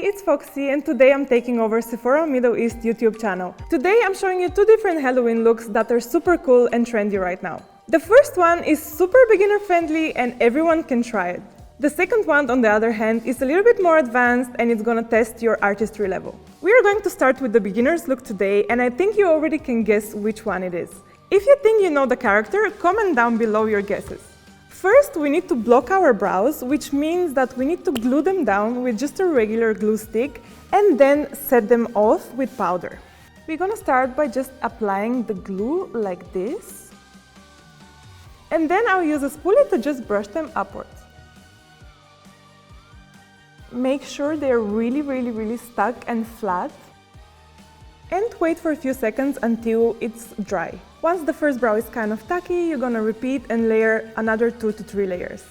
it's Foxy and today I'm taking over Sephora Middle East YouTube channel. Today I'm showing you two different Halloween looks that are super cool and trendy right now. The first one is super beginner friendly and everyone can try it. The second one, on the other hand, is a little bit more advanced and it's gonna test your artistry level. We are going to start with the beginner's look today and I think you already can guess which one it is. If you think you know the character, comment down below your guesses. First, we need to block our brows, which means that we need to glue them down with just a regular glue stick and then set them off with powder. We're gonna start by just applying the glue like this. And then I'll use a spoolie to just brush them upwards. Make sure they're really stuck and flat. And wait for a few seconds until it's dry. Once the first brow is kind of tacky, you're gonna repeat and layer another 2 to 3 layers.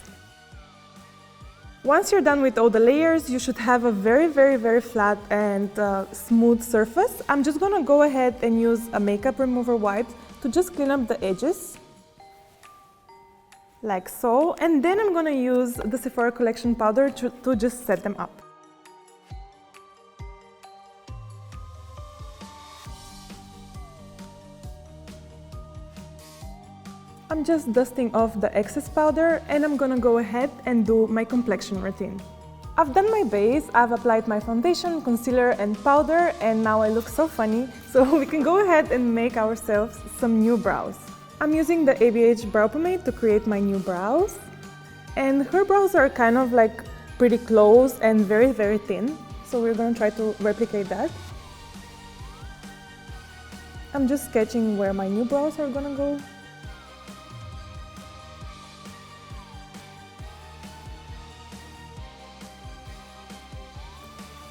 Once you're done with all the layers, you should have a very flat and smooth surface. I'm just gonna go ahead and use a makeup remover wipe to just clean up the edges. Like so. And then I'm gonna use the Sephora collection powder to just set them up. I'm just dusting off the excess powder and I'm gonna go ahead and do my complexion routine. I've done my base, I've applied my foundation, concealer and powder and now I look so funny, so we can go ahead and make ourselves some new brows. I'm using the ABH brow pomade to create my new brows. And her brows are kind of like pretty close and very thin, so we're gonna try to replicate that. I'm just sketching where my new brows are gonna go.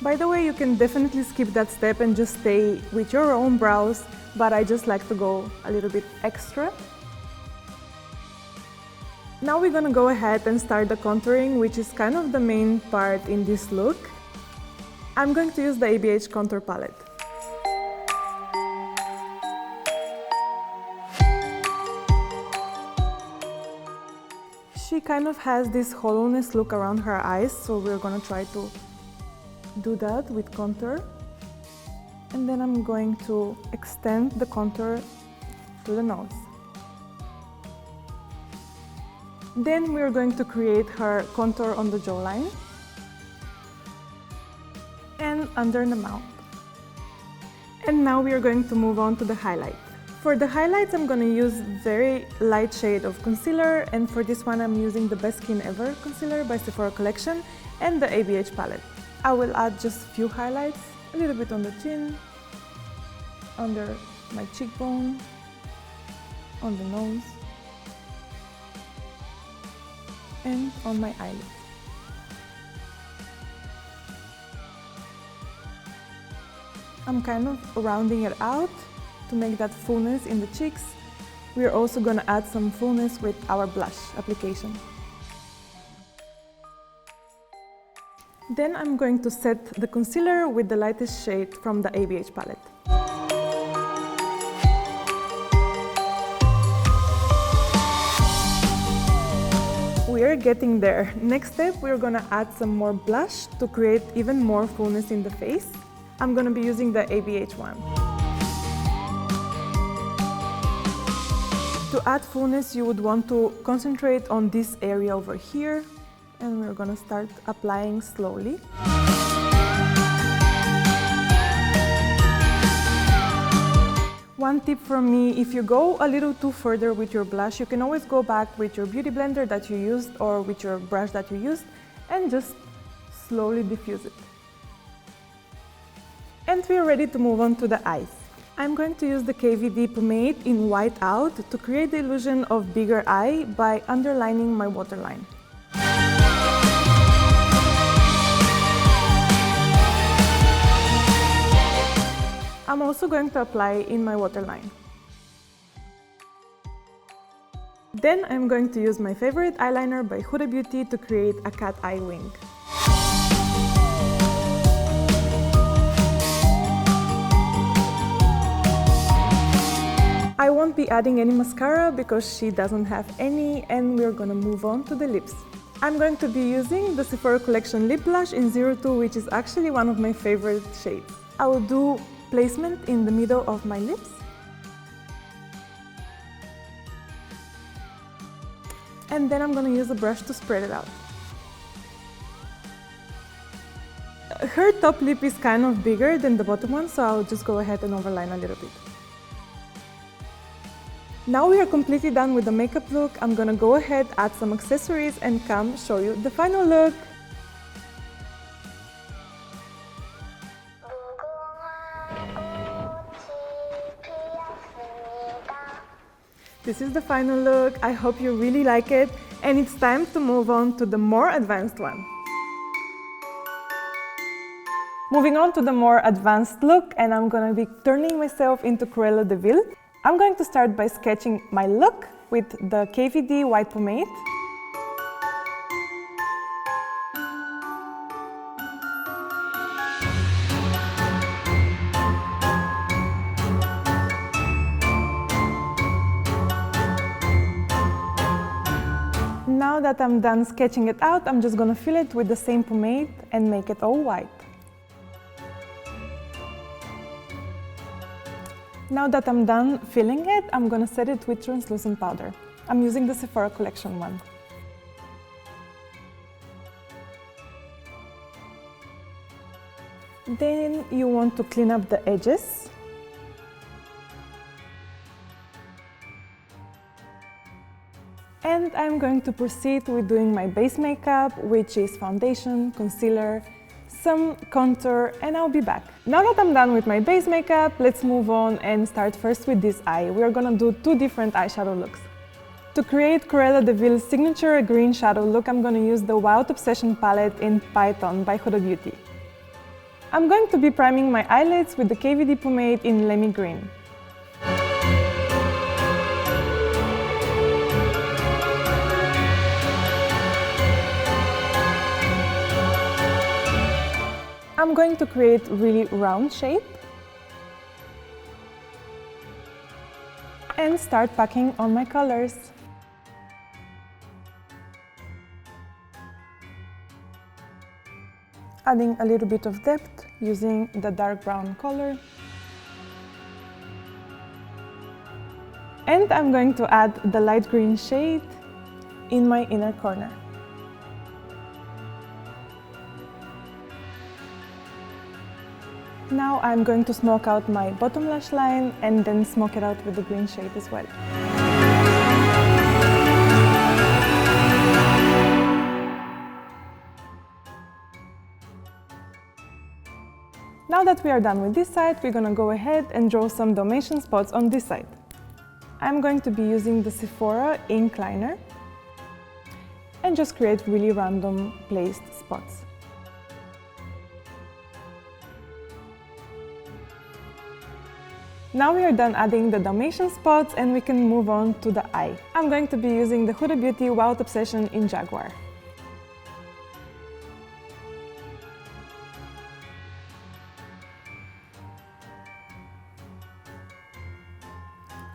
By the way, you can definitely skip that step and just stay with your own brows, but I just like to go a little bit extra. Now we're gonna go ahead and start the contouring, which is kind of the main part in this look. I'm going to use the ABH contour palette. She kind of has this hollowness look around her eyes, so we're gonna try to do that with contour. And then I'm going to extend the contour to the nose. Then we're going to create her contour on the jawline and under the mouth. And now we are going to move on to the highlight. For the highlights, I'm going to use very light shade of concealer, and for this one I'm using the Best Skin Ever concealer by Sephora Collection and the ABH palette. I will add just a few highlights, a little bit on the chin, under my cheekbone, on the nose, and on my eyelid. I'm kind of rounding it out to make that fullness in the cheeks. We're also going to add some fullness with our blush application. Then I'm going to set the concealer with the lightest shade from the ABH palette. We're getting there. Next step, we're gonna add some more blush to create even more fullness in the face. I'm gonna be using the ABH one. To add fullness, you would want to concentrate on this area over here. And we're gonna start applying slowly. One tip from me, if you go a little too further with your blush, you can always go back with your beauty blender that you used or with your brush that you used and just slowly diffuse it. And we're ready to move on to the eyes. I'm going to use the KVD pomade in White Out to create the illusion of bigger eye by underlining my waterline. I'm also going to apply in my waterline. Then I'm going to use my favorite eyeliner by Hudabeauty to create a cat eye wing. I won't be adding any mascara because she doesn't have any, and we're gonna move on to the lips. I'm going to be using the Sephora Collection Lip Blush in 02, which is actually one of my favorite shades. I will do placement in the middle of my lips. And then I'm going to use a brush to spread it out. Her top lip is kind of bigger than the bottom one, so I'll just go ahead and overline a little bit. Now we are completely done with the makeup look. I'm gonna go ahead, add some accessories and come show you the final look. This is the final look. I hope you really like it, and it's time to move on to the more advanced one. Moving on to the more advanced look, and I'm gonna be turning myself into Cruella de Vil. I'm going to start by sketching my look with the KVD white pomade. Now that I'm done sketching it out, I'm just gonna fill it with the same pomade and make it all white. Now that I'm done filling it, I'm gonna set it with translucent powder. I'm using the Sephora Collection one. Then you want to clean up the edges. And I'm going to proceed with doing my base makeup, which is foundation, concealer, some contour, and I'll be back. Now that I'm done with my base makeup, let's move on and start first with this eye. We're gonna do two different eyeshadow looks. To create Cruella de Vil's signature green shadow look, I'm gonna use the Wild Obsession palette in Python by Hudabeauty. I'm going to be priming my eyelids with the KVD pomade in Lemmy Green. I'm going to create a really round shape and start packing on my colors. Adding a little bit of depth using the dark brown color. And I'm going to add the light green shade in my inner corner. Now I'm going to smoke out my bottom lash line and then smoke it out with the green shade as well. Now that we are done with this side, we're gonna go ahead and draw some Dalmatian spots on this side. I'm going to be using the Sephora ink liner and just create really random placed spots. Now we are done adding the Dalmatian spots and we can move on to the eye. I'm going to be using the Hudabeauty Wild Obsession in Jaguar.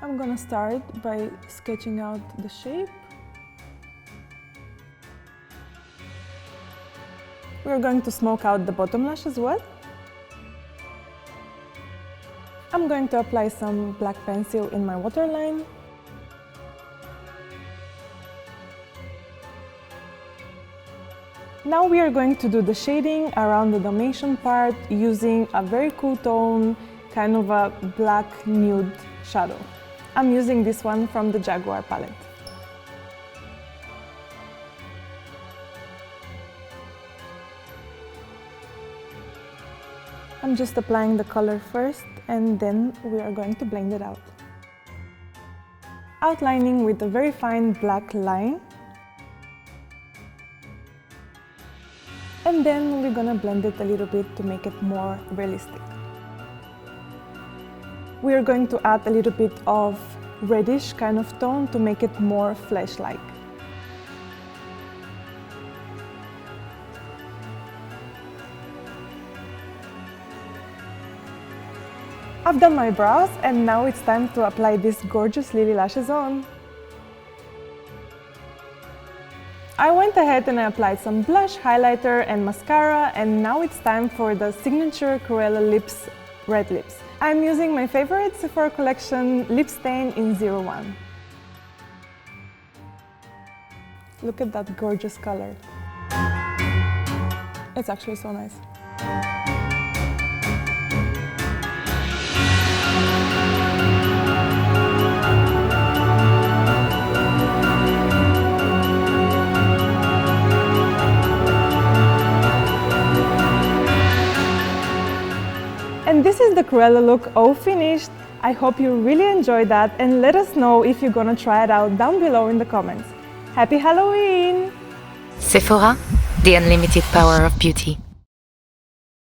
I'm gonna start by sketching out the shape. We're going to smoke out the bottom lash as well. I'm going to apply some black pencil in my waterline. Now we are going to do the shading around the Dalmatian part using a very cool tone, kind of a black nude shadow. I'm using this one from the Jaguar palette. I'm just applying the color first and then we are going to blend it out. Outlining with a very fine black line. And then we're gonna blend it a little bit to make it more realistic. We are going to add a little bit of reddish kind of tone to make it more flesh-like. I've done my brows and now it's time to apply these gorgeous lily lashes on. I went ahead and I applied some blush, highlighter and mascara, and now it's time for the signature Cruella lips, red lips. I'm using my favorite Sephora collection lip stain in 01. Look at that gorgeous color. It's actually so nice. And this is the Cruella look all finished. I hope you really enjoyed that and let us know if you're gonna try it out down below in the comments. Happy Halloween! Sephora, the unlimited power of beauty.